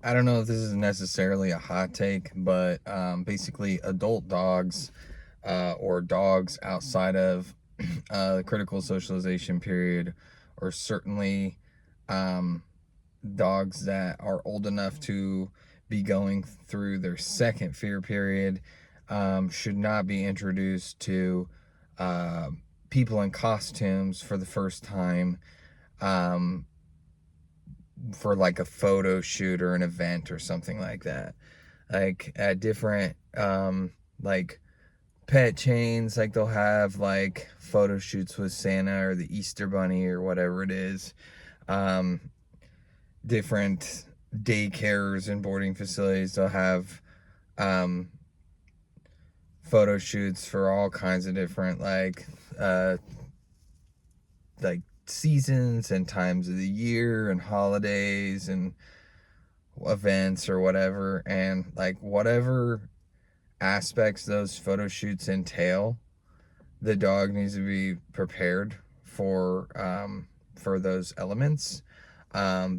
I don't know if this is necessarily a hot take, but basically adult dogs or dogs outside of the critical socialization period, or certainly um, dogs that are old enough to be going through their second fear period, should not be introduced to uh, people in costumes for the first time, um, for like a photo shoot or an event or something like that. Like at different like pet chains, like they'll have like photo shoots with Santa or the Easter Bunny or whatever it is. Um, Different daycares and boarding facilities, they'll have um, photo shoots for all kinds of different uh, like seasons and times of the year and holidays and events or whatever. And like whatever aspects those photo shoots entail, the dog needs to be prepared for those elements,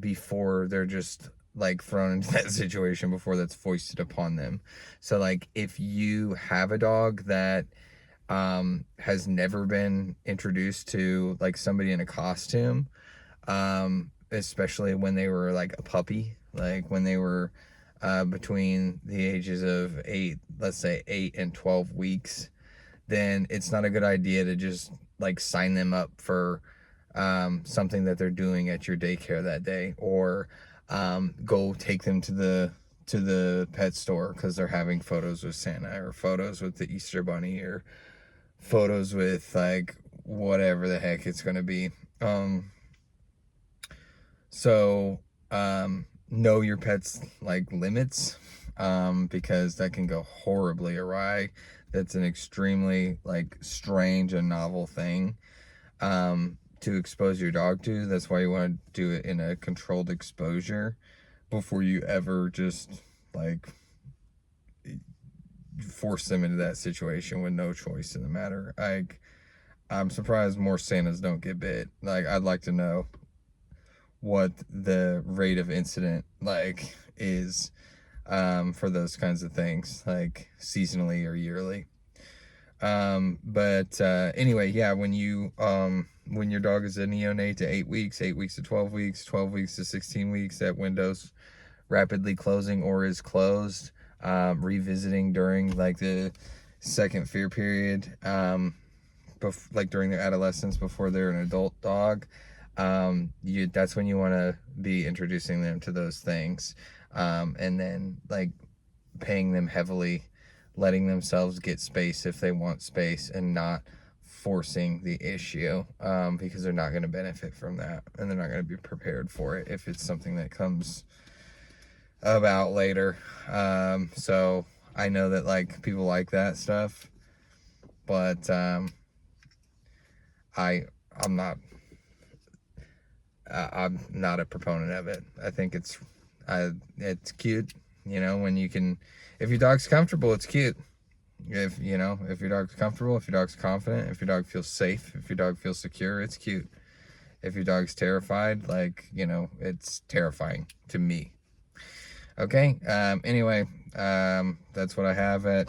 before they're just like thrown into that situation, before that's foisted upon them. So like if you have a dog that has never been introduced to like somebody in a costume, especially when they were like a puppy, like when they were between the ages of 8, let's say 8 and 12 weeks, then it's not a good idea to just like sign them up for something that they're doing at your daycare that day, or go take them to the pet store because they're having photos with Santa or photos with the Easter Bunny or photos with like whatever the heck it's gonna be. So know your pet's like limits, because that can go horribly awry. That's an extremely like strange and novel thing to expose your dog to. That's why you want to do it in a controlled exposure before you ever just like force them into that situation with no choice in the matter. Like, I'm surprised more Santas don't get bit. Like, I'd like to know what the rate of incident like is for those kinds of things, like seasonally or yearly. But anyway, yeah, when your dog is a neonate to 8 weeks, 8 weeks to 12 weeks, 12 weeks to 16 weeks, that window's rapidly closing or is closed, revisiting during like the second fear period, like during their adolescence before they're an adult dog. That's when you want to be introducing them to those things, and then like paying them heavily, letting themselves get space if they want space, and not forcing the issue, because they're not going to benefit from that, and they're not going to be prepared for it if it's something that comes about later. So I know that like people like that stuff, but I I'm not I'm not a proponent of it. I think it's cute, when you can, if your dog's comfortable, it's cute. If your dog's comfortable, if your dog's confident, if your dog feels safe, if your dog feels secure, it's cute. If your dog's terrified, like, it's terrifying to me. Okay. Anyway, that's what I have at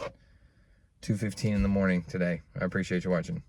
2:15 in the morning today. I appreciate you watching.